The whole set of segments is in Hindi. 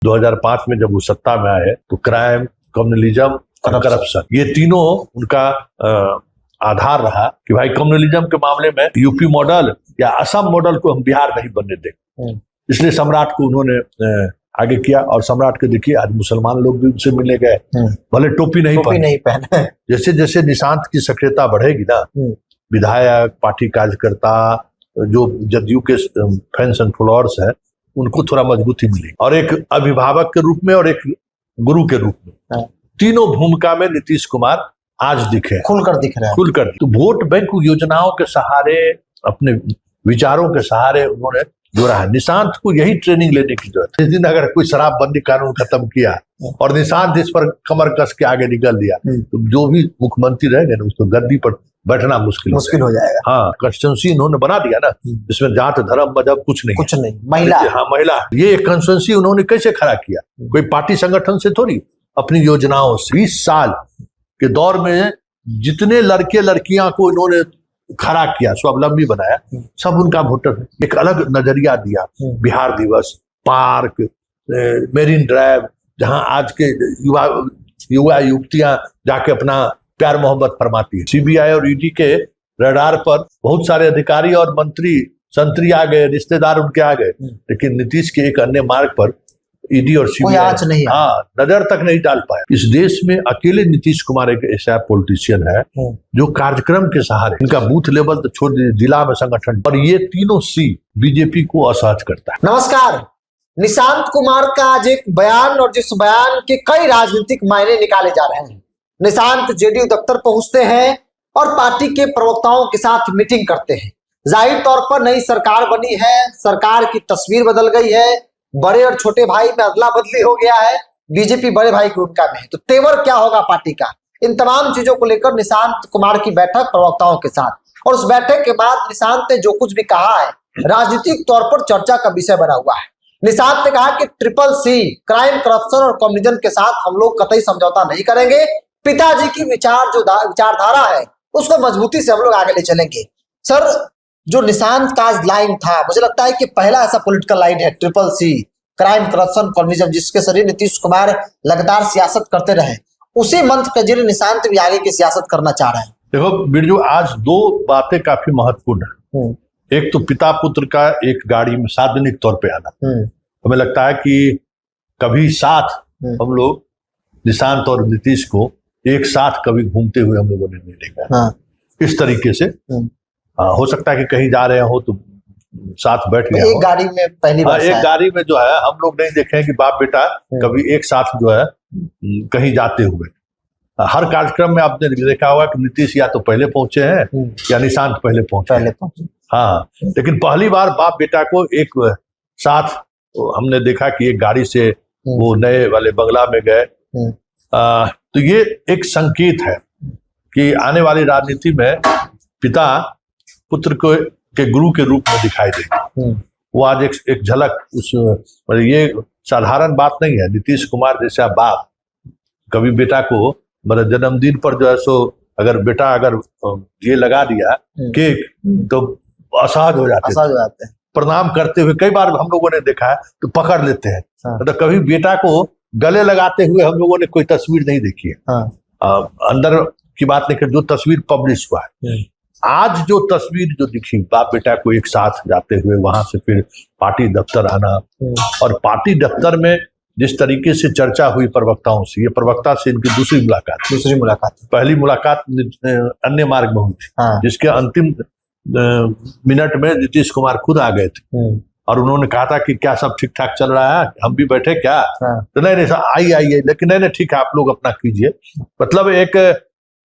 2005 में जब वो सत्ता में आए तो क्राइम, कम्युनलिज्म और करप्शन, ये तीनों उनका आधार रहा कि भाई कम्युनलिज्म के मामले में यूपी मॉडल या असम मॉडल को हम बिहार नहीं बनने देंगे। इसलिए सम्राट को उन्होंने आगे किया। और सम्राट के देखिए आज मुसलमान लोग भी उनसे मिलने गए, भले टोपी नहीं पहने। जैसे जैसे निशांत की सक्रियता बढ़ेगी ना, विधायक, पार्टी कार्यकर्ता, जो जदयू के फैंस एंड फॉलोअर्स है, उनको थोड़ा मजबूती मिली। और एक अभिभावक के रूप में और एक गुरु के रूप में, तीनों भूमिका में नीतीश कुमार आज दिखे, खुलकर दिख रहे हैं। तो वोट बैंक योजनाओं के सहारे, अपने विचारों के सहारे उन्होंने जोड़ा है। निशांत को यही ट्रेनिंग लेने की जरूरत है। इस दिन अगर कोई शराबबंदी कानून खत्म किया और निशांत इस पर कमर कस के आगे निकल दिया तो जो भी मुख्यमंत्री रहेंगे ना, उसको गद्दी पर बैठना मुश्किल हो जाएगा। हाँ, कॉन्स्टिट्यूंसी इन्होंने बना दिया ना, जिसमें जात, धर्म, मजहब कुछ नहीं। महिला, ये कॉन्स्टिट्यूंसी उन्होंने कैसे खड़ा किया? कोई पार्टी संगठन से थोड़ी, अपनी योजनाओं से। 20 साल के दौर में जितने लड़के लड़कियां को इन्होंने खड़ा किया, स्वावलंबी बनाया, सब उनका वोटर एक अलग नजरिया दिया। बिहार दिवस, पार्क, मेरीन ड्राइव, जहां आज के युवा युवतियां जाके अपना प्यार मोहब्बत फरमाती है। सीबीआई और ईडी के रडार पर बहुत सारे अधिकारी और मंत्री संतरी आ गए, रिश्तेदार उनके आ गए, लेकिन नीतीश के एक अन्य मार्ग पर ईडी और सीबीआई नजर तक नहीं डाल पाया। इस देश में अकेले नीतीश कुमार एक ऐसा पॉलिटिशियन है जो कार्यक्रम के सहारे, इनका बूथ लेवल तो छोड़ दीजिए, जिला में संगठन, और ये तीनों सी बीजेपी को असहज करता है। नमस्कार। निशांत कुमार का आज एक बयान, और जिस बयान के कई राजनीतिक मायने निकाले जा रहे हैं। निशांत जेडीयू दफ्तर पहुंचते हैं और पार्टी के प्रवक्ताओं के साथ मीटिंग करते हैं। जाहिर तौर पर नई सरकार बनी है, सरकार की तस्वीर बदल गई है, बड़े और छोटे भाई में अदला बदली हो गया है, बीजेपी बड़े भाई की भूमिका में है। तो तेवर क्या होगा पार्टी का, इन तमाम चीजों को लेकर निशांत कुमार की बैठक प्रवक्ताओं के साथ, और उस बैठक के बाद निशांत ने जो कुछ भी कहा है राजनीतिक तौर पर चर्चा का विषय बना हुआ है। निशांत ने कहा कि CCC, क्राइम, करप्शन और कम्युनिज्म के साथ हम लोग कतई समझौता नहीं करेंगे। पिताजी की विचारधारा है उसको मजबूती से हम लोग आगे ले चलेंगे। सर, जो निशांत का लाइन था, मुझे लगता है कि पहला ऐसा पॉलिटिकल लाइन है, CCC, क्राइम, करप्शन, कम्युनिज्म, जिसके जरिए नीतीश कुमार लगातार सियासत करते रहे, उसी मंत्र के जरिए निशांत भी आगे की सियासत करना चाह रहे हैं। देखो बिरजू, आज दो बातें काफी महत्वपूर्ण है। एक तो पिता पुत्र का एक गाड़ी में सार्वजनिक तौर पे आना, हमें लगता है कि कभी साथ हम लोग निशांत और नीतीश को एक साथ कभी घूमते हुए हम लोगों ने नहीं देखा। इस तरीके से हो सकता है कि कहीं जा रहे हो तो साथ बैठ गया, एक गाड़ी में पहली बार, एक गाड़ी में जो है हम लोग नहीं देखे कि बाप बेटा कभी एक साथ जो है कहीं जाते हुए। हर कार्यक्रम में आपने देखा होगा कि नीतीश या तो पहले पहुंचे हैं या निशांत पहले पहुंचे। हाँ, लेकिन पहली बार बाप बेटा को एक साथ हमने देखा कि एक गाड़ी से वो नए वाले बंगला में गए। तो ये एक संकेत है कि आने वाली राजनीति में पिता पुत्र को के गुरु के रूप में दिखाई देगा। वो आज एक झलक उस, ये साधारण बात नहीं है। नीतीश कुमार जैसा बाप कभी बेटा को मेरे जन्मदिन पर जो है सो अगर बेटा अगर ये लगा दिया केक तो असहज हो जाते हैं, प्रणाम करते हुए कई बार हम लोगों ने देखा है तो पकड़ लेते हैं। तो कभी बेटा को गले लगाते हुए हम लोगों ने कोई तस्वीर नहीं देखी है। अंदर की बात नहीं, जो तस्वीर पब्लिश हुआ है, आज जो तस्वीर जो दिखी बाप बेटा को एक साथ जाते हुए, वहां से फिर पार्टी दफ्तर आना, और पार्टी दफ्तर में जिस तरीके से चर्चा हुई प्रवक्ताओं से, ये प्रवक्ता से इनकी दूसरी मुलाकात, पहली मुलाकात अन्य मार्ग में हुई थी, जिसके अंतिम मिनट में नीतीश कुमार खुद आ गए थे और उन्होंने कहा था कि क्या सब ठीक ठाक चल रहा है, हम भी बैठे क्या? तो नहीं आइए, लेकिन नहीं ठीक है, आप लोग अपना कीजिए। मतलब एक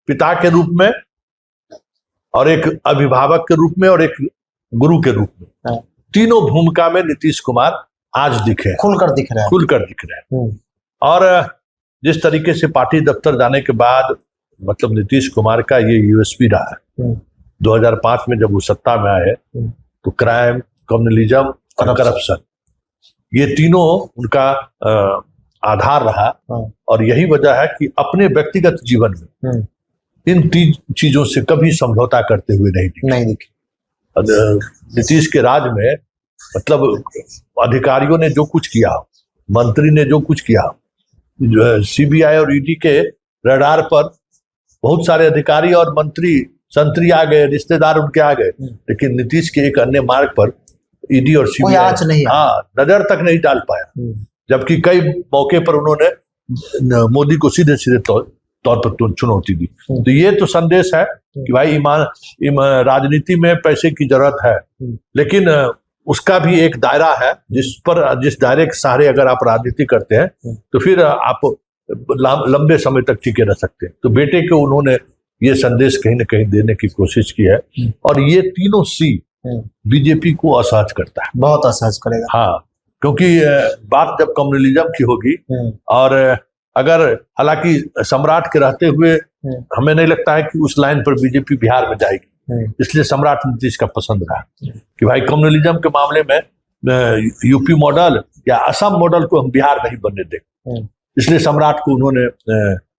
पिता के रूप में और एक अभिभावक के रूप में और एक गुरु के रूप में, तीनों भूमिका में नीतीश कुमार आज दिखे, खुलकर दिख रहे हैं। और जिस तरीके से पार्टी दफ्तर जाने के बाद, मतलब नीतीश कुमार का ये यूएसपी रहा है। 2005 में जब वो सत्ता में आए तो क्राइम, कम्युनलिज्म और करप्शन, ये तीनों उनका आधार रहा। और यही वजह है कि अपने व्यक्तिगत जीवन में इन तीन चीजों से कभी समझौता करते हुए नहीं दिखे। नीतीश के राज में मतलब अधिकारियों ने जो कुछ किया, मंत्री ने जो कुछ किया, सीबीआई और ईडी के रडार पर बहुत सारे अधिकारी और मंत्री संतरी आ गए, रिश्तेदार उनके आ गए, लेकिन नीतीश के एक अन्य मार्ग पर ईडी और सीबीआई नजर तक नहीं डाल पाया, जबकि कई मौके पर उन्होंने मोदी को सीधे सीधे तौर पर चुनौती दी। तो ये तो संदेश है कि भाई राजनीति में पैसे की जरूरत है, लेकिन उसका भी एक दायरा है जिस दायरे के सहारे अगर आप राजनीति करते हैं तो फिर आप लंबे समय तक टिके रह सकते हैं। तो बेटे को उन्होंने ये संदेश कहीं ना कहीं देने की कोशिश की है, और ये तीनों सी बीजेपी को असहज करता है, बहुत असहज करेगा। हाँ, क्योंकि बात जब कम्युनलिज्म की होगी, और अगर हालांकि सम्राट के रहते हुए हमें नहीं लगता है कि उस लाइन पर बीजेपी बिहार में जाएगी, इसलिए सम्राट नीतीश का पसंद रहा कि भाई कम्युनलिज्म के मामले में यूपी मॉडल या असम मॉडल को हम बिहार नहीं बनने दें, इसलिए सम्राट को उन्होंने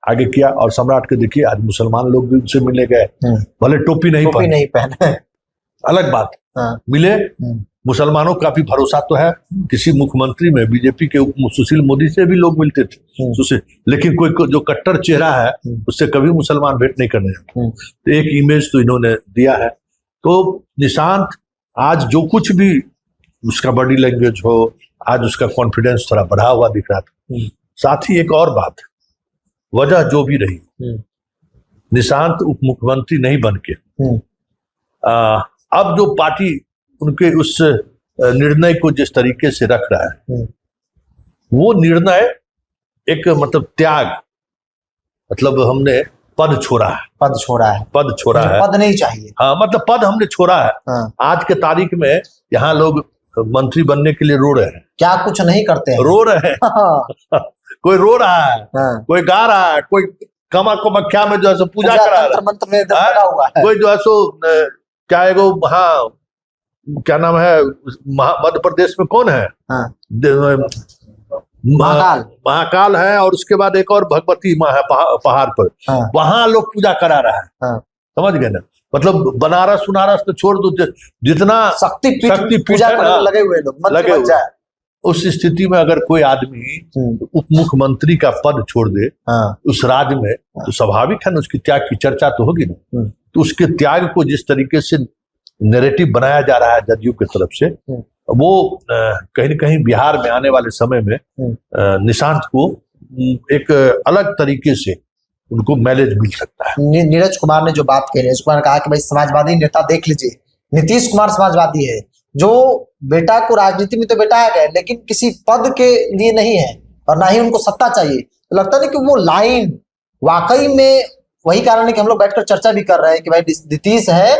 आगे किया। और सम्राट के देखिए आज मुसलमान लोग भी उनसे मिले गए, भले टोपी नहीं पहने, अलग बात, मिले। मुसलमानों का भी भरोसा तो है, किसी मुख्यमंत्री में बीजेपी के सुशील मोदी से भी लोग मिलते थे, लेकिन कोई जो कट्टर चेहरा है उससे कभी मुसलमान भेंट नहीं करने जाते। तो एक इमेज तो इन्होंने दिया है। तो निशांत आज जो कुछ भी उसका बॉडी लैंग्वेज हो, आज उसका कॉन्फिडेंस थोड़ा बढ़ा हुआ दिख रहा था। साथ ही एक और बात, वजह जो भी रही, निशांत उप मुख्यमंत्री नहीं बन के अब जो पार्टी उनके उस निर्णय को जिस तरीके से रख रहा है, वो निर्णय एक मतलब त्याग, मतलब हमने पद छोड़ा है, पद नहीं चाहिए। हाँ, मतलब पद हमने छोड़ा है। आज के तारीख में यहाँ लोग मंत्री बनने के लिए रो रहे हैं, क्या कुछ नहीं करते हैं, रो रहे हैं। कोई रो रहा है, कोई गा रहा है, कोई कामाख्या में जो है सो पूजा करा रहा है, कोई जो है सो क्या है वो, हाँ क्या नाम है, मध्य प्रदेश में कौन है, महाकाल है, और उसके बाद एक और भगवती माँ है पहाड़ पर, वहां लोग पूजा करा रहा है। समझ गए ना, मतलब बनारस तो छोड़ दो, जितना शक्ति पूजा लगे हुए लोग लगे हुए। उस स्थिति में अगर कोई आदमी उप मुख्यमंत्री का पद छोड़ दे उस राज्य में, तो स्वाभाविक है ना उसकी त्याग की चर्चा तो होगी ना। तो उसके त्याग को जिस तरीके से नैरेटिव बनाया जा रहा है जदयू की तरफ से, वो कहीं न कहीं बिहार में आने वाले समय में निशांत को एक अलग तरीके से उनको मैलेज मिल सकता है। नीरज कुमार ने जो बात कही, नीरज कुमार ने कहा कि भाई समाजवादी नेता देख लीजिए, नीतीश कुमार समाजवादी है, जो बेटा को राजनीति में तो बैठाया गया, लेकिन किसी पद के लिए नहीं है और ना ही उनको सत्ता चाहिए। तो लगता नहीं कि वो लाइन वाकई में, वही कारण है कि हम लोग बैठकर चर्चा भी कर रहे हैं कि भाई नीतीश है,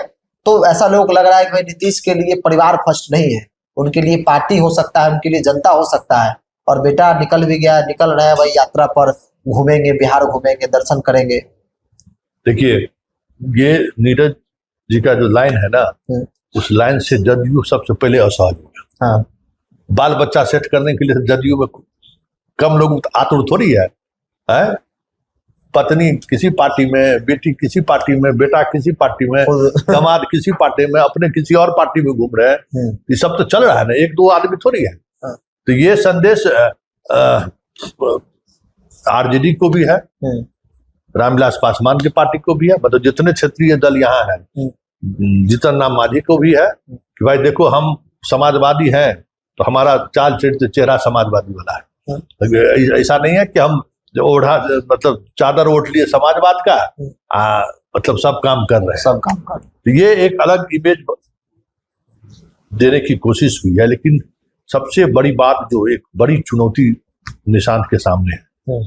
तो ऐसा लोग लग रहा है कि भाई नीतीश के लिए परिवार फर्स्ट नहीं है, उनके लिए पार्टी हो सकता है, उनके लिए जनता हो सकता है। और बेटा निकल भी गया, निकल रहे हैं भाई यात्रा पर, घूमेंगे, बिहार घूमेंगे, दर्शन करेंगे। देखिए ये नीरज जी का जो लाइन है ना, उस लाइन से जदयू सबसे पहले असहज हुआ। बाल बच्चा सेट करने के लिए जदयू में कम लोग आतुर थोड़ी है? पत्नी किसी पार्टी में, बेटी किसी पार्टी में, बेटा किसी पार्टी में, दामाद किसी पार्टी में, अपने किसी और पार्टी में घूम रहे हैं। ये सब तो चल रहा है ना, एक दो आदमी थोड़ी है। तो ये संदेश आरजेडी को भी है, रामविलास पासवान की पार्टी को भी है, मतलब जितने क्षेत्रीय दल यहाँ है, जीतन राम मांझी को भी है कि भाई देखो हम समाजवादी हैं, तो हमारा चाल चेहरा समाजवादी वाला है। ऐसा नहीं है कि हम ओढ़ा मतलब चादर ओढ़ लिए समाजवाद का, मतलब सब काम कर रहे हैं, सब काम कर। तो ये एक अलग इमेज देने की कोशिश हुई है। लेकिन सबसे बड़ी बात, जो एक बड़ी चुनौती निशांत के सामने है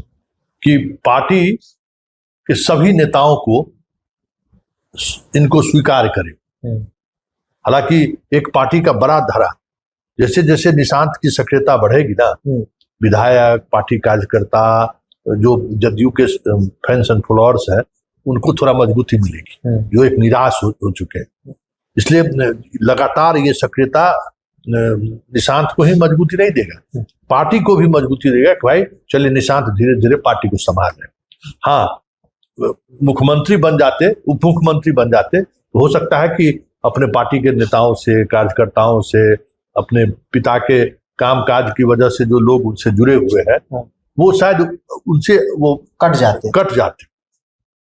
कि पार्टी के सभी नेताओं को इनको स्वीकार करें। हालांकि एक पार्टी का बड़ा धारा, जैसे जैसे निशांत की सक्रियता बढ़ेगी ना, विधायक, पार्टी कार्यकर्ता, जो जदयू के फैंस एंड फॉलोअर्स है, उनको थोड़ा मजबूती मिलेगी, जो एक निराश हो चुके हैं। इसलिए लगातार ये सक्रियता निशांत को ही मजबूती नहीं देगा, पार्टी को भी मजबूती देगा कि भाई चलिए निशांत धीरे धीरे पार्टी को संभाल रहे। हाँ, मुख्यमंत्री बन जाते, उप मुख्यमंत्री बन जाते, तो हो सकता है कि अपने पार्टी के नेताओं से, कार्यकर्ताओं से, अपने पिता के कामकाज की वजह से जो लोग उनसे जुड़े हुए हैं वो शायद उनसे वो कट जाते,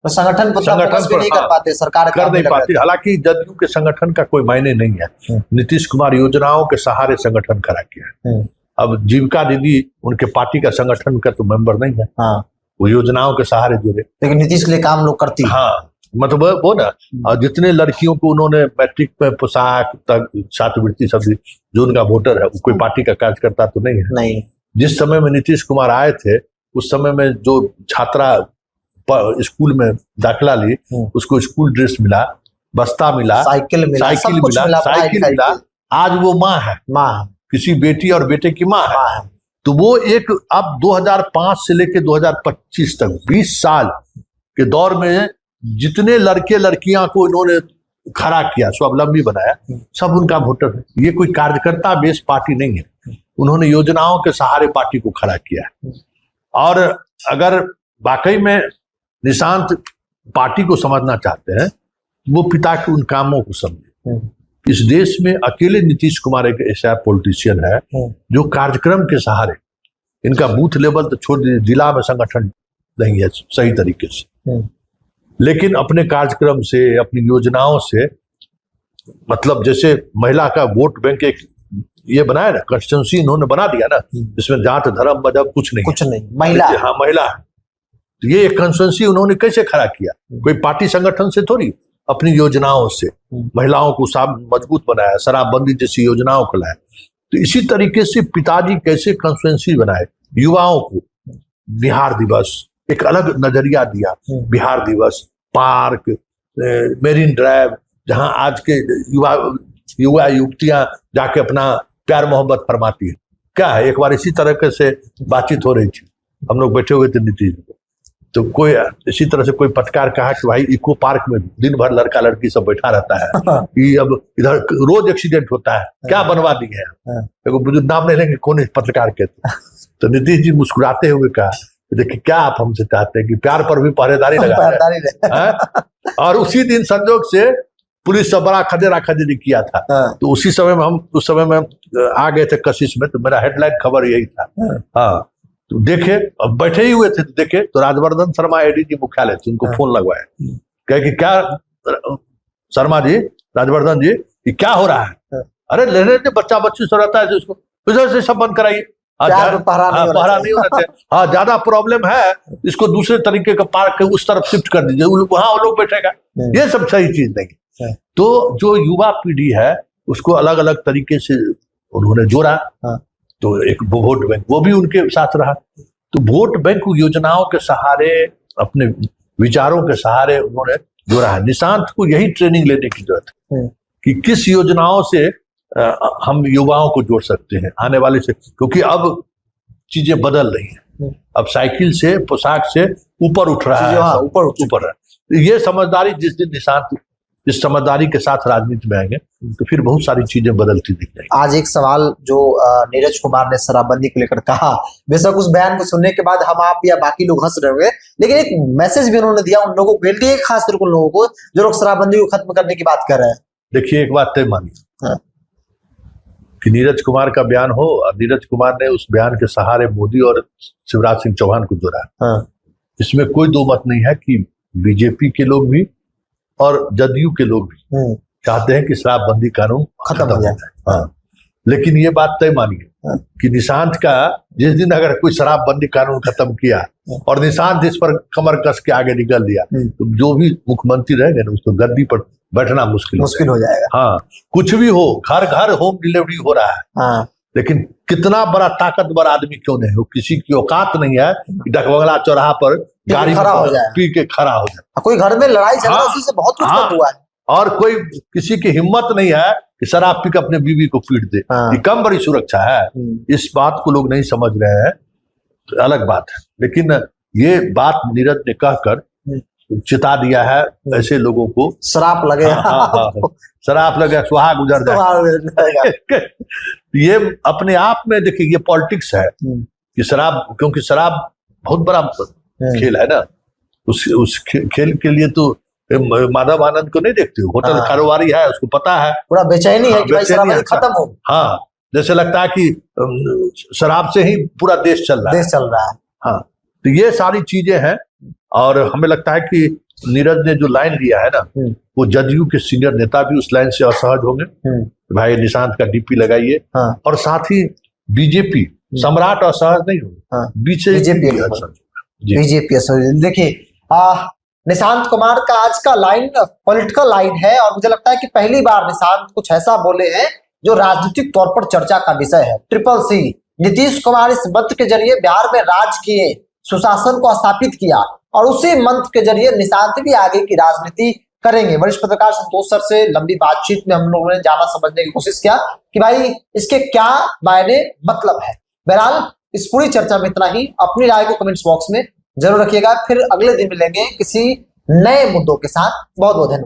तो संगठन को फोकस भी नहीं कर पाते, सरकार कर नहीं पाती। हालांकि जदयू के संगठन का कोई मायने नहीं है। नीतीश कुमार योजनाओं के सहारे संगठन खड़ा किया है। अब जीविका दीदी उनके पार्टी का संगठन का तो मेंबर नहीं है, वो योजनाओं के सहारे जुड़े, लेकिन नीतीश के लिए काम लोग करती है। हाँ, मतलब वो ना, और जितने लड़कियों को उन्होंने मैट्रिक में पोशाक तक छात्रवृत्ति सब दी, जो उनका वोटर है वो कोई पार्टी का कार्यकर्ता तो नहीं है। नहीं, जिस समय में नीतीश कुमार आए थे उस समय में जो छात्रा स्कूल में दाखिला ली उसको स्कूल ड्रेस मिला, बस्ता मिला, साइकिल मिला, आज वो माँ है, किसी बेटी और बेटे की माँ है। तो वो एक अब 2005 से लेकर 2025 तक 20 साल के दौर में जितने लड़के लड़कियां को इन्होंने खड़ा किया, स्वावलंबी बनाया, सब उनका वोटर है। ये कोई कार्यकर्ता बेस्ड पार्टी नहीं है, उन्होंने योजनाओं के सहारे पार्टी को खड़ा किया है। और अगर वाकई में निशांत पार्टी को समझना चाहते हैं, वो पिता के उन कामों को समझे। इस देश में अकेले नीतीश कुमार एक ऐसा पॉलिटिशियन है जो कार्यक्रम के सहारे, इनका बूथ लेवल तो छोड़ दीजिए, जिला में संगठन नहीं है सही तरीके से, लेकिन अपने कार्यक्रम से, अपनी योजनाओं से, मतलब जैसे महिला का वोट बैंक एक ये बनाया ना, कॉन्स्टिट्यूंसी इन्होंने बना दिया ना, जिसमें जात धर्म मजहब कुछ नहीं, महिला, हाँ महिला। तो ये एक कॉन्स्टिट्यूंसी उन्होंने कैसे खड़ा किया? कोई पार्टी संगठन से थोड़ी, अपनी योजनाओं से महिलाओं को मजबूत बनाया, शराबबंदी जैसी योजनाओं को लाया। तो इसी तरीके से पिताजी कैसे कॉन्स्टिट्यूंसी बनाए, युवाओं को बिहार दिवस एक अलग नजरिया दिया, बिहार दिवस, पार्क, मेरीन ड्राइव, जहां आज के युवा युवतियां जाके अपना प्यार मोहब्बत फरमाती है। क्या है, एक बार इसी तरह से बातचीत हो रही थी, हम लोग बैठे हुए थे नीतीश, तो कोई इसी तरह से कोई पत्रकार कहा कि भाई इको पार्क में दिन भर लड़का लड़की सब बैठा रहता है, कि अब इधर रोज एक्सीडेंट होता है, क्या बनवा दिए हैं? बुजुर्ग नाम नहीं लेंगे, कौन पत्रकार कहते। तो नीतीश जी मुस्कुराते हुए कहा, देखिए क्या आप हमसे चाहते हैं कि प्यार पर भी पहरेदारी लगा। और उसी दिन संजोग से पुलिस से बड़ा खदेरा खदेरी किया था। तो उसी समय में हम उस समय में आ गए थे कशिश में, तो मेरा हेडलाइन खबर यही था। हाँ, तो देखे, अब बैठे ही हुए थे, तो देखे तो राजवर्धन शर्मा एडीजी मुख्यालय थे, उनको फोन लगवाया, कहे कि क्या शर्मा जी, राजवर्धन जी, ये क्या हो रहा है? अरे लेने से बच्चा बच्ची से रहता है, इसको इधर से सब बंद कराइए, पहरा नहीं होना चाहिए। हाँ, ज्यादा प्रॉब्लम है, इसको दूसरे तरीके का पार्क उस तरफ शिफ्ट कर दीजिए, वहां वो लोग बैठेगा। ये सब सही चीज नहीं। तो जो युवा पीढ़ी है उसको अलग अलग तरीके से उन्होंने जोड़ा, तो एक वोट बैंक वो भी उनके साथ रहा। तो वोट बैंक योजनाओं के सहारे, अपने विचारों के सहारे उन्होंने जोड़ा है। निशांत को यही ट्रेनिंग लेने की जरूरत है कि किस योजनाओं से हम युवाओं को जोड़ सकते हैं आने वाले से, क्योंकि अब चीजें बदल रही हैं। अब साइकिल से, पोशाक से ऊपर उठ रहा है, ऊपर। ये समझदारी जिस दिन निशांत इस समझदारी के साथ राजनीति में आएंगे तो फिर बहुत सारी चीजें बदलती दिख जाएंगी। आज एक सवाल जो नीरज कुमार ने शराबबंदी को लेकर कहा, बेशक उस बयान को सुनने के बाद हम आप या बाकी लोग हंस रहे होंगे, लेकिन एक मैसेज भी उन्होंने दिया उन लोगों के लिए, खासतौर पर उन लोगों को जो लोग शराबबंदी को खत्म करने की बात कर रहे हैं। देखिए, एक बात तय मानिए कि नीरज कुमार का बयान हो, और नीरज कुमार ने उस बयान के सहारे मोदी और शिवराज सिंह चौहान को जोड़ा, इसमें कोई दो मत नहीं है कि बीजेपी के लोग भी और जदयू के लोग भी चाहते हैं कि शराबबंदी कानून खत्म हो जाए। हाँ, लेकिन ये बात तय मानिए कि निशांत का जिस दिन अगर कोई शराबबंदी कानून खत्म किया और निशांत इस पर कमर कस के आगे निकल दिया, तो जो भी मुख्यमंत्री रहेंगे ना उसको गद्दी पर बैठना मुश्किल हो जाएगा। हाँ, कुछ भी हो, घर घर होम डिलीवरी हो रहा है। हाँ, लेकिन कितना बड़ा ताकतवर आदमी क्यों नहीं हो, किसी की औकात नहीं है कि डकबंगला चौराहा पर गाड़ी खड़ा हो जाए, पी के खड़ा हो जाए। कोई घर में लड़ाई झगड़ा से बहुत कुछ हुआ है, और कोई किसी की हिम्मत नहीं है कि शराब पी के अपने बीवी को पीट दे। ये कम बड़ी सुरक्षा है। इस बात को लोग नहीं समझ रहे हैं, तो अलग बात है। लेकिन ये बात नीरज ने कहकर चिता दिया है ऐसे लोगों को, शराब लगे, शराब लगे, सुहाग गुजर जाए। ये अपने आप में देखिए, ये पॉलिटिक्स है कि शराब, क्योंकि शराब बहुत बड़ा खेल है ना, उस खेल के लिए तो माधव आनंद को नहीं देखते हो, होटल कारोबारी है, उसको पता है, पूरा बेचैनी है कि भाई शराब खत्म हो। हाँ, जैसे लगता है कि शराब से ही पूरा देश चल रहा है। देश चल रहा है। हाँ, तो ये सारी चीजें हैं और हमें लगता है कि नीरज ने जो लाइन लिया है ना, वो जदयू के सीनियर नेता भी उस लाइन से असहज होंगे। भाई निशांत का डीपी लगाइए। हाँ। और साथ ही बीजेपी सम्राट असहज नहीं होगा। हाँ। बीजेपी देखिए निशांत कुमार का आज का लाइन पॉलिटिकल लाइन है और मुझे लगता है कि पहली बार निशांत कुछ ऐसा बोले हैं जो राजनीतिक तौर पर चर्चा का विषय है। ट्रिपल सी नीतीश कुमार इस मंत्र के जरिए बिहार में राज किए, सुशासन को स्थापित किया और उसी मंत्र के जरिए निशांत भी आगे की राजनीति करेंगे। वरिष्ठ पत्रकार संतोष सर से लंबी बातचीत में हम लोगों ने जाना समझने की कोशिश किया कि भाई इसके क्या मायने मतलब है। बहरहाल इस पूरी चर्चा में इतना ही। अपनी राय को कमेंट्स बॉक्स में जरूर रखिएगा। फिर अगले दिन मिलेंगे किसी नए मुद्दों के साथ। बहुत बहुत धन्यवाद।